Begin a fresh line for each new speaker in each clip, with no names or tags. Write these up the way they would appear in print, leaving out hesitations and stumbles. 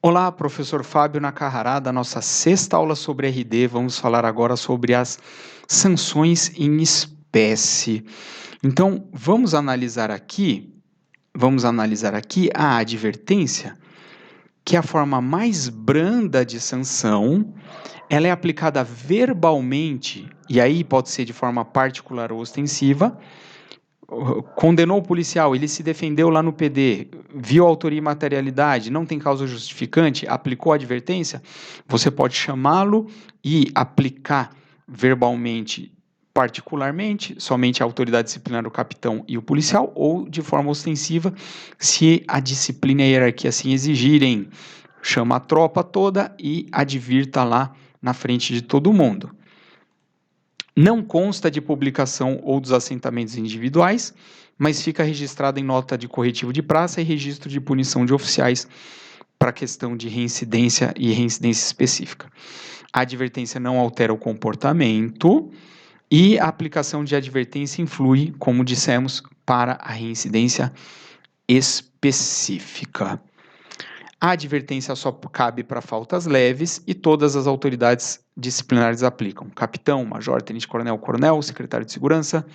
Olá, professor Fábio Nakahara, da nossa sexta aula sobre RD. Vamos falar agora sobre as sanções em espécie. Então, vamos analisar aqui a advertência, que é a forma mais branda de sanção. Ela é aplicada verbalmente, e aí pode ser de forma particular ou ostensiva. Condenou o policial, ele se defendeu lá no PD, viu a autoria e materialidade, não tem causa justificante, aplicou a advertência, você pode chamá-lo e aplicar verbalmente, particularmente, somente a autoridade disciplinar do capitão e o policial, ou de forma ostensiva, se a disciplina e a hierarquia assim exigirem. Chama a tropa toda e advirta lá na frente de todo mundo. Não consta de publicação ou dos assentamentos individuais, mas fica registrado em nota de corretivo de praça e registro de punição de oficiais para questão de reincidência e reincidência específica. A advertência não altera o comportamento e a aplicação de advertência influi, como dissemos, para a reincidência específica. A advertência só cabe para faltas leves e todas as autoridades disciplinares aplicam. Capitão, major, tenente-coronel, coronel, secretário de segurança,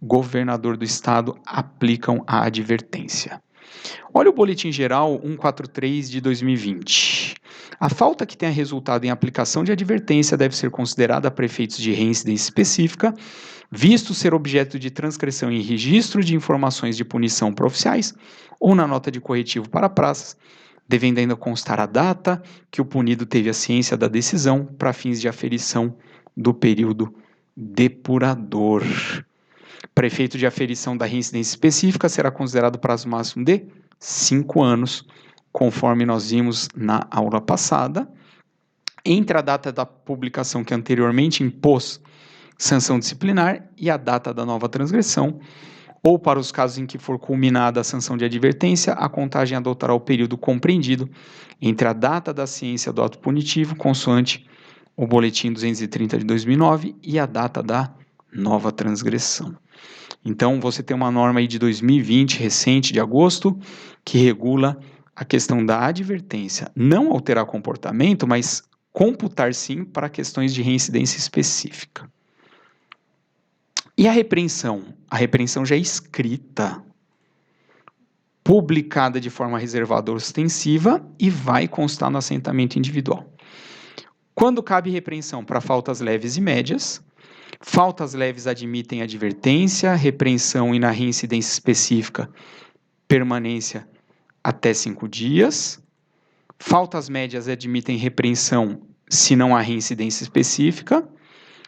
governador do estado aplicam a advertência. Olha o boletim geral 143 de 2020. A falta que tenha resultado em aplicação de advertência deve ser considerada para efeitos de reincidência específica, visto ser objeto de transcrição em registro de informações de punição para oficiais ou na nota de corretivo para praças, devendo ainda constar a data que o punido teve a ciência da decisão para fins de aferição do período depurador. Para efeito de aferição da reincidência específica, será considerado prazo máximo de 5 anos, conforme nós vimos na aula passada. Entre a data da publicação que anteriormente impôs sanção disciplinar e a data da nova transgressão, ou para os casos em que for culminada a sanção de advertência, a contagem adotará o período compreendido entre a data da ciência do ato punitivo, consoante o boletim 230 de 2009, e a data da nova transgressão. Então, você tem uma norma aí de 2020, recente, de agosto, que regula a questão da advertência. Não alterar comportamento, mas computar sim para questões de reincidência específica. E a repreensão? A repreensão já é escrita, publicada de forma reservada ou ostensiva e vai constar no assentamento individual. Quando cabe repreensão? Para faltas leves e médias. Faltas leves admitem advertência, repreensão e na reincidência específica, permanência até 5 dias. Faltas médias admitem repreensão se não há reincidência específica.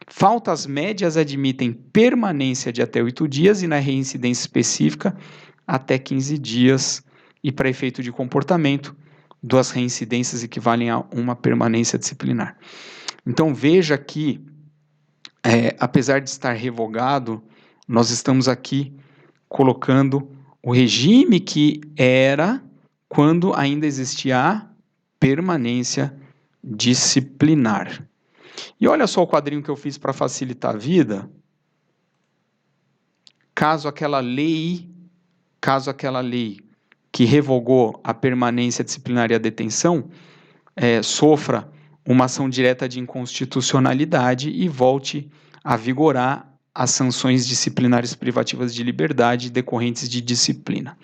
Faltas médias admitem permanência de até 8 dias e na reincidência específica até 15 dias. E para efeito de comportamento, 2 reincidências equivalem a uma permanência disciplinar. Então veja que, apesar de estar revogado, nós estamos aqui colocando o regime que era quando ainda existia a permanência disciplinar. E olha só o quadrinho que eu fiz para facilitar a vida. Caso aquela lei que revogou a permanência disciplinar e a detenção sofra uma ação direta de inconstitucionalidade e volte a vigorar as sanções disciplinares privativas de liberdade decorrentes de disciplina.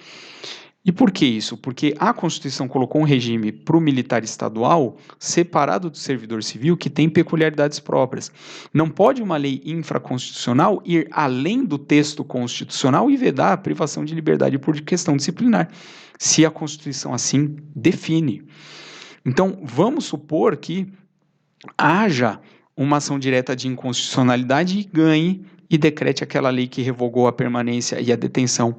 E por que isso? Porque a Constituição colocou um regime para o militar estadual separado do servidor civil que tem peculiaridades próprias. Não pode uma lei infraconstitucional ir além do texto constitucional e vedar a privação de liberdade por questão disciplinar, se a Constituição assim define. Então, vamos supor que haja uma ação direta de inconstitucionalidade e ganhe e decrete aquela lei que revogou a permanência e a detenção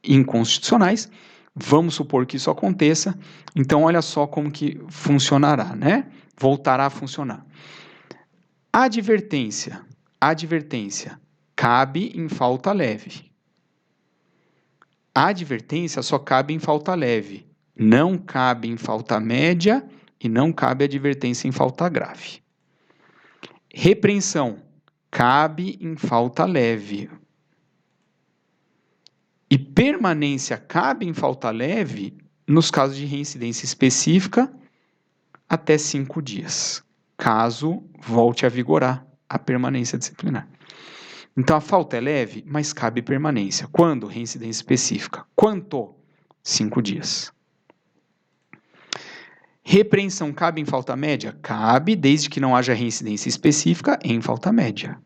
inconstitucionais. Vamos supor que isso aconteça, então olha só como que funcionará, né? Voltará a funcionar. Advertência cabe em falta leve. A advertência só cabe em falta leve, não cabe em falta média e não cabe advertência em falta grave. Repreensão cabe em falta leve. E permanência cabe em falta leve nos casos de reincidência específica até 5 dias, caso volte a vigorar a permanência disciplinar. Então, a falta é leve, mas cabe permanência. Quando? Reincidência específica. Quanto? 5 dias. Repreensão cabe em falta média? Cabe, desde que não haja reincidência específica em falta média.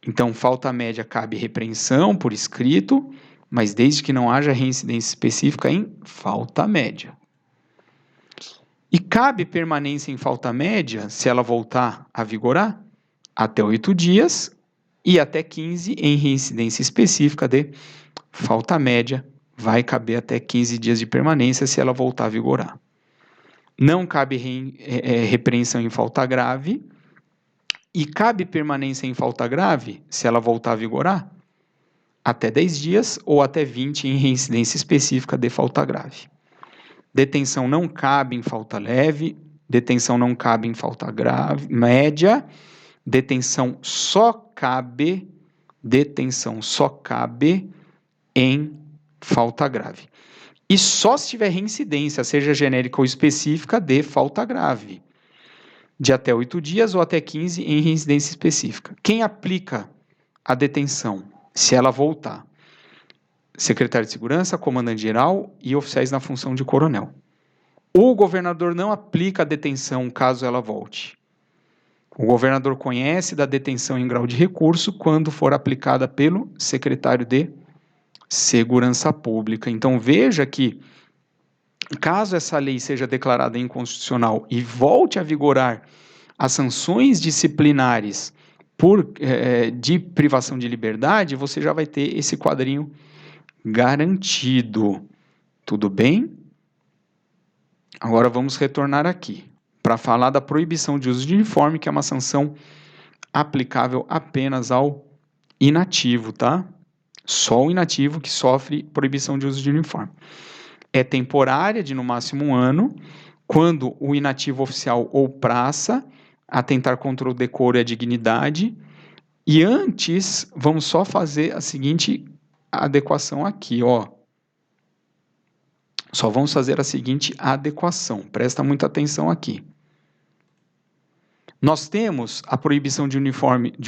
Então, falta média cabe repreensão por escrito, mas desde que não haja reincidência específica em falta média. E cabe permanência em falta média, se ela voltar a vigorar, até 8 dias e até 15 em reincidência específica de falta média, vai caber até 15 dias de permanência se ela voltar a vigorar. Não cabe repreensão em falta grave e cabe permanência em falta grave, se ela voltar a vigorar, até 10 dias ou até 20 em reincidência específica de falta grave. Detenção não cabe em falta leve, detenção não cabe em falta grave, média, detenção só cabe em falta grave. E só se tiver reincidência, seja genérica ou específica, de falta grave, de até 8 dias ou até 15 em reincidência específica. Quem aplica a detenção, se ela voltar? Secretário de Segurança, comandante-geral e oficiais na função de coronel. O governador não aplica a detenção caso ela volte. O governador conhece da detenção em grau de recurso quando for aplicada pelo secretário de Segurança Pública. Então, veja que, caso essa lei seja declarada inconstitucional e volte a vigorar as sanções disciplinares de privação de liberdade, você já vai ter esse quadrinho garantido. Tudo bem? Agora vamos retornar aqui para falar da proibição de uso de uniforme, que é uma sanção aplicável apenas ao inativo, tá? Só o inativo que sofre proibição de uso de uniforme. É temporária, de no máximo 1 ano, quando o inativo oficial ou praça atentar contra o decoro e a dignidade. E antes, vamos só fazer a seguinte adequação aqui, ó. Só vamos fazer a seguinte adequação. Presta muita atenção aqui. Nós temos a proibição de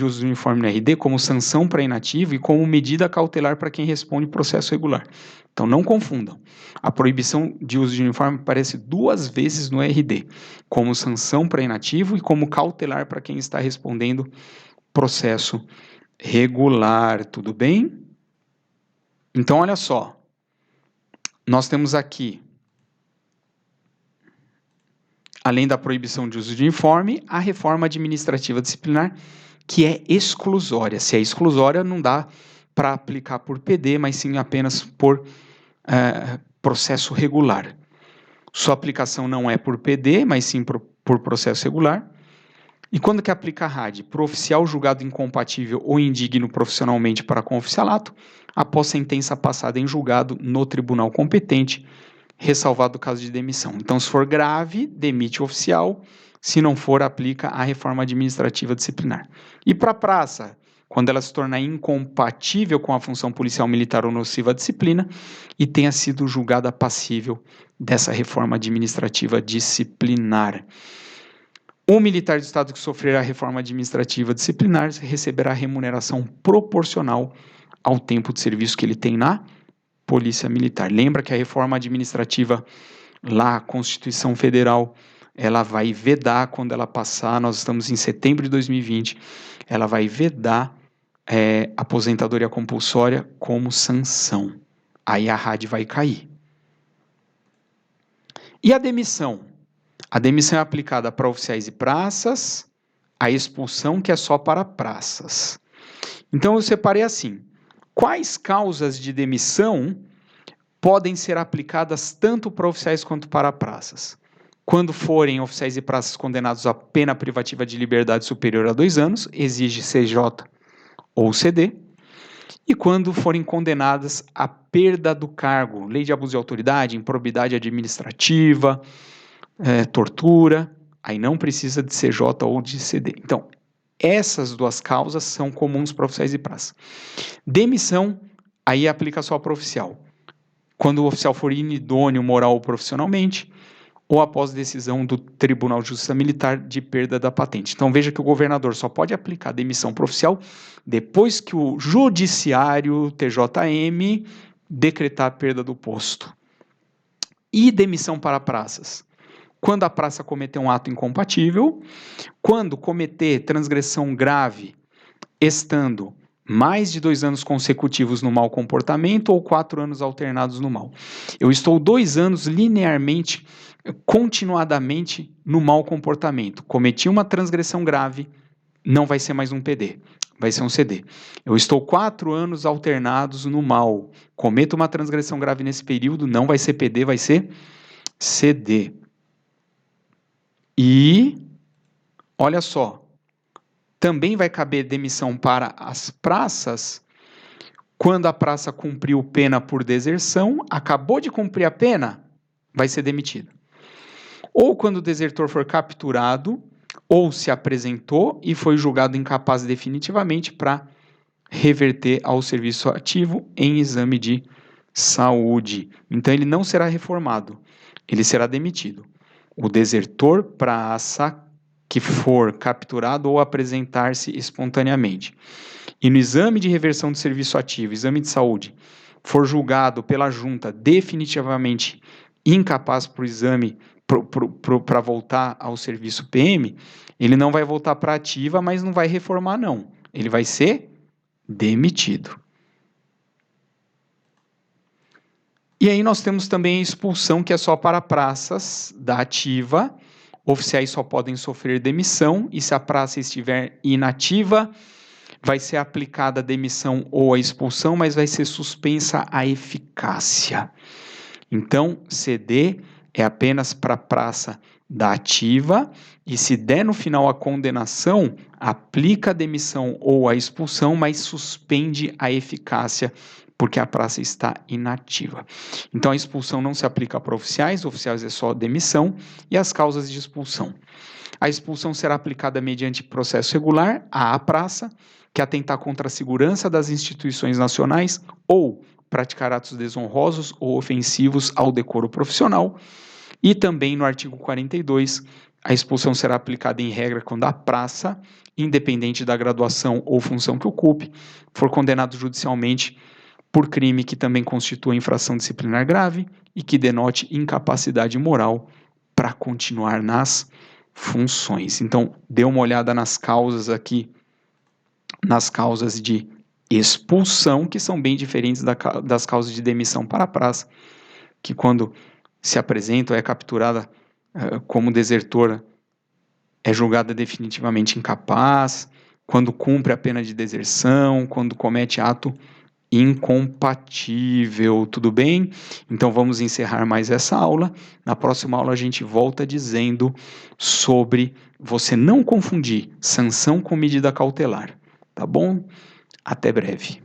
uso de uniforme no RD como sanção para inativo e como medida cautelar para quem responde processo regular. Então, não confundam. A proibição de uso de uniforme aparece 2 vezes no RD, como sanção para inativo e como cautelar para quem está respondendo processo regular. Tudo bem? Então, olha só. Nós temos aqui, além da proibição de uso de uniforme, a reforma administrativa disciplinar, que é exclusória. Se é exclusória, não dá para aplicar por PD, mas sim apenas por processo regular. Sua aplicação não é por PD, mas sim por processo regular. E quando que aplica a RAD? Para o oficial julgado incompatível ou indigno profissionalmente para com o oficialato, após sentença passada em julgado no tribunal competente, ressalvado o caso de demissão. Então, se for grave, demite o oficial. Se não for, aplica a reforma administrativa disciplinar. E para a praça, quando ela se tornar incompatível com a função policial, militar ou nociva à disciplina e tenha sido julgada passível dessa reforma administrativa disciplinar. O militar do Estado que sofrer a reforma administrativa disciplinar receberá remuneração proporcional ao tempo de serviço que ele tem na Polícia Militar. Lembra que a reforma administrativa, lá, a Constituição Federal, ela vai vedar quando ela passar, nós estamos em setembro de 2020, ela vai vedar aposentadoria compulsória como sanção. Aí a RAD vai cair. E a demissão? A demissão é aplicada para oficiais e praças, a expulsão que é só para praças. Então eu separei assim, quais causas de demissão podem ser aplicadas tanto para oficiais quanto para praças? Quando forem oficiais e praças condenados a pena privativa de liberdade superior a 2 anos, exige CJ ou CD. E quando forem condenadas a perda do cargo, lei de abuso de autoridade, improbidade administrativa, tortura, aí não precisa de CJ ou de CD. Então, essas 2 causas são comuns para oficiais e praças. Demissão, aí aplica só para o oficial. Quando o oficial for inidôneo moral ou profissionalmente, ou após decisão do Tribunal de Justiça Militar de perda da patente. Então veja que o governador só pode aplicar demissão para oficial depois que o judiciário TJM decretar a perda do posto. E demissão para praças? Quando a praça cometer um ato incompatível, quando cometer transgressão grave, estando mais de 2 anos consecutivos no mau comportamento ou 4 anos alternados no mau. Eu estou 2 anos linearmente, continuadamente no mau comportamento. Cometi uma transgressão grave, não vai ser mais um PD, vai ser um CD. Eu estou 4 anos alternados no mal. Cometo uma transgressão grave nesse período, não vai ser PD, vai ser CD. E, olha só, também vai caber demissão para as praças quando a praça cumpriu pena por deserção, acabou de cumprir a pena, vai ser demitido. Ou quando o desertor for capturado, ou se apresentou e foi julgado incapaz definitivamente para reverter ao serviço ativo em exame de saúde. Então ele não será reformado, ele será demitido. O desertor praça que for capturado ou apresentar-se espontaneamente. E no exame de reversão de serviço ativo, exame de saúde, for julgado pela junta definitivamente incapaz para o exame, para voltar ao serviço PM, ele não vai voltar para ativa, mas não vai reformar não. Ele vai ser demitido. E aí nós temos também a expulsão, que é só para praças da ativa. Oficiais só podem sofrer demissão, e se a praça estiver inativa, vai ser aplicada a demissão ou a expulsão, mas vai ser suspensa a eficácia. Então, CD é apenas para a praça da ativa, e se der no final a condenação, aplica a demissão ou a expulsão, mas suspende a eficácia, porque a praça está inativa. Então, a expulsão não se aplica para oficiais é só demissão, e as causas de expulsão. A expulsão será aplicada mediante processo regular à praça, que atentar contra a segurança das instituições nacionais ou praticar atos desonrosos ou ofensivos ao decoro profissional. E também no artigo 42, a expulsão será aplicada em regra quando a praça, independente da graduação ou função que ocupe, for condenado judicialmente por crime que também constitua infração disciplinar grave e que denote incapacidade moral para continuar nas funções. Então, dê uma olhada nas causas aqui, nas causas de expulsão, que são bem diferentes das causas de demissão para a praça, que quando se apresenta ou é capturada como desertora, é julgada definitivamente incapaz, quando cumpre a pena de deserção, quando comete ato incompatível, tudo bem? Então vamos encerrar mais essa aula. Na próxima aula a gente volta dizendo sobre você não confundir sanção com medida cautelar, tá bom? Até breve.